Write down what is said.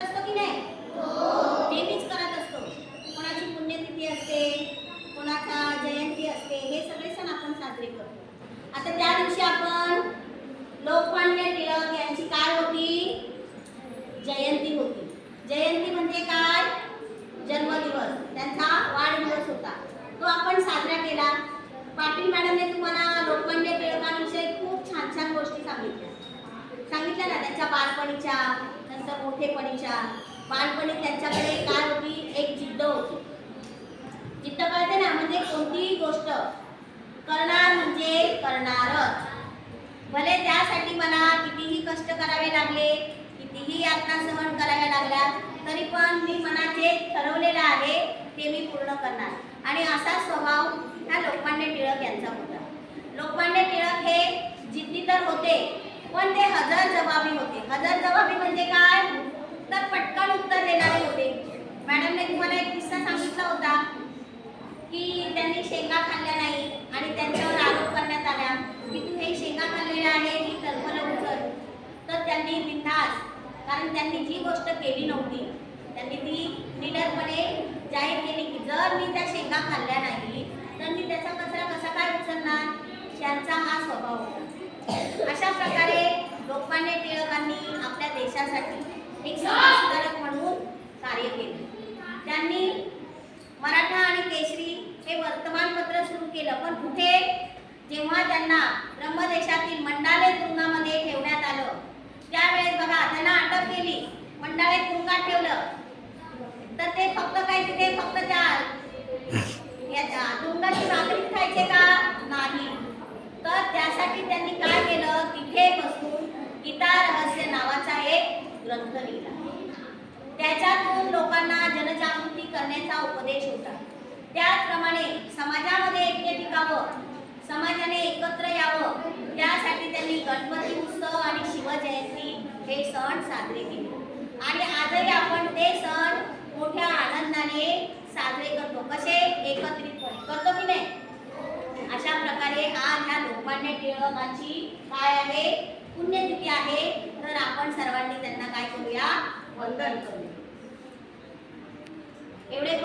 असतो की नाही? नेहमीच करत असतो. कोणाची पुण्यतिथी असते, कोणाचा जयंती असते, हे सगळे सण आपण साजरे करतो. आता त्या दिवशी आपण लोकमान्य टिळक यांची काय होती? जयंती होती. जयंती म्हणजे काय? जन्मदिवस, त्यांचा वाढदिवस होता, तो आपण साजरा केला. पाटील मॅडमने तुम्हाला लोकमान्य टिळकांविषयी खूप छान छान गोष्टी सांगितल्या ना, त्यांच्या बालपणीच्या, नंतर मोठेपणीच्या. बालपणी त्यांच्याकडे काय होती? एक जिद्द होती. जिद्द कळते ना, म्हणजे कोणतीही गोष्ट करणार म्हणजे करणारच. भले त्यासाठी मला कितीही कष्ट करावे लागले, कितीही यातना सहन कराव्या लागल्या, तरी पण मी मनाचे ठरवलेलं आहे ते मी पूर्ण करणार. आणि असा स्वभाव हा लोकमान्य टिळक यांचा होता. लोकमान्य टिळक हे जिद्दी तर होते, पण ते हजरजबाबी होते. हजरजबाबी म्हणजे काय? तर पटकन उत्तर देणारे होते. मॅडमने तुम्हाला एक किस्सा सांगितला होता की त्यांनी शेंगा खाल्ल्या नाही आणि त्यांच्यावर आरोप करण्यात आला की तू हे शेंगा खाल्लेल्या आहे, ही टरफलं उचल. तर त्यांनी बिनधास्त, कारण त्यांनी जी गोष्ट केली नव्हती त्यांनी ती निडरपणे जाहीर केली की जर मी त्या शेंगा खाल्ल्या नाही तर मी त्याचा कचरा कसा काय उचलणार. त्यांचा हा स्वभाव होता. अशा प्रकारे लोकमान्य टिळकांनी आपल्या देशासाठी एक समाजसुधारक म्हणून कार्य केले. त्यांनी मराठा आणि केसरी हे वर्तमानपत्र सुरू केलं, पण कुठे? जेव्हा त्यांना ब्रह्मदेशातील मंडाले तुरुंगामध्ये ठेवण्यात आलं, त्यावेळेस बघा त्यांना अटक केली, मंडाले तुरुंगात ठेवलं, तर ते फक्त काय तिथे फक्त त्या तुरुंगाची भाकरी खायचे का? नाही. तर त्यासाठी त्यांनी काय केलं? तिथे बसून गीता रहस्य नावाचा एक ग्रंथ लिहिला. त्याच्यातून लोकांना जनजागृती करण्याचा उपदेश होता. त्याचप्रमाणे समाजामध्ये ऐक्य टिकावं, समाजाने एकत्र यावं, त्यासाठी त्यांनी गणपती उत्सव आणि शिवजयंती हे सण साजरे केले. आणि आजही आपण ते सण मोठ्या आनंदाने साजरे करतो. कसे? एकत्रितपणे करतो की नाही? अशा प्रकारे आज ह्या लोकमान्य टिळकांची काय आहे? पुण्यतिथी आहे. तर आपण सर्वांनी त्यांना काय करूया? वंदन करूया. एवढे